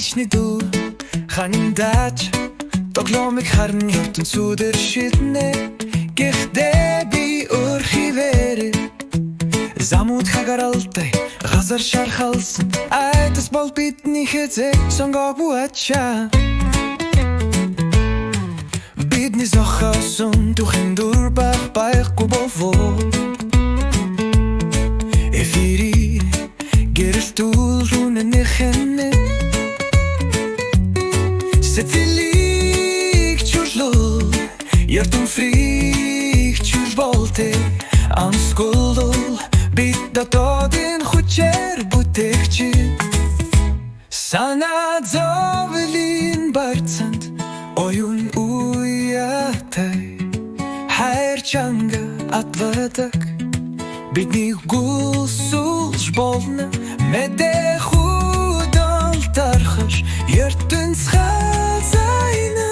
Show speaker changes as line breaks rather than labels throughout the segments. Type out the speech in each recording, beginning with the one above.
бичний дүү ханин дач тоглоомыг харна хөвтөн сүдэр шиднэ гэхдээ би өрхивэрэ замууд хагаралтай газар шархалсан айдас бол бидний хэзээ сонгоо буачаа бидний зохиосон тухайн дүр байхгүй болвоо эфири гэрэлтүүл үнэнэхэнэ сэтгэлийг чулуу ярдун фрик чулболте амсгулул бид дотоодын хүчээр бүтээгч санаа зовлын барцанд оюун уяатай хайр чанга атвадаг бидний гүсүүлж болно мэдээ худал тархаш ертөнц хазайна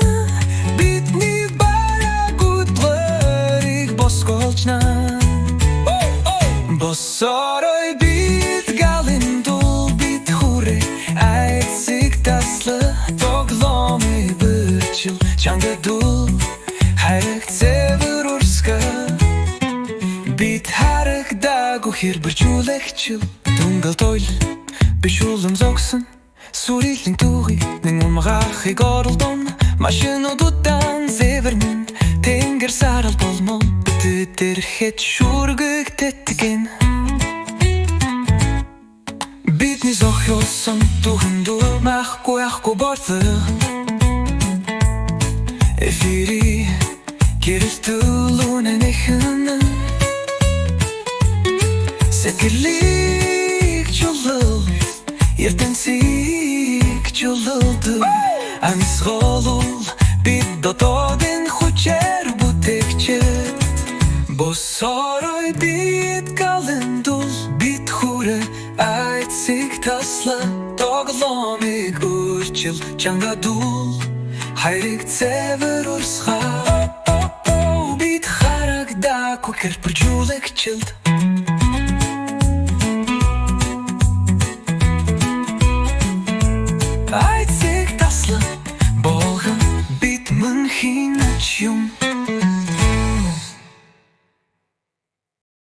бидний барагудларыг босголчна босорой бид галиндул бид хүрэ айцыг тасла тоглоомыг бэрчил чангадул хайрыг цэвэр урска бид харагдаагүй хэрбэржүүлэгчил дүнгал тойл биш улам зогсон сүрилийн түүхий нэг умгаахыг оролдон машинуудудан зэвэрмэн тэнгэр сарал болмол бид тэрхэд шүргэгдэтгэн бидний зохиосон түүхэн дүр махгүй борθы эфири гэрэлтүүл үнэнэхэнэ сэтгэлийг чулуу ертөнцийг чулуулдаг амсголул бид дотоодын хүчээр бүтээгч босорой бид галендул бид хүрэ айцыг тасла тоглоомыг үрчил чангадул хайрыг цэвэр урсгаа бид харагдаагүй хэрбэржүүлэгчилд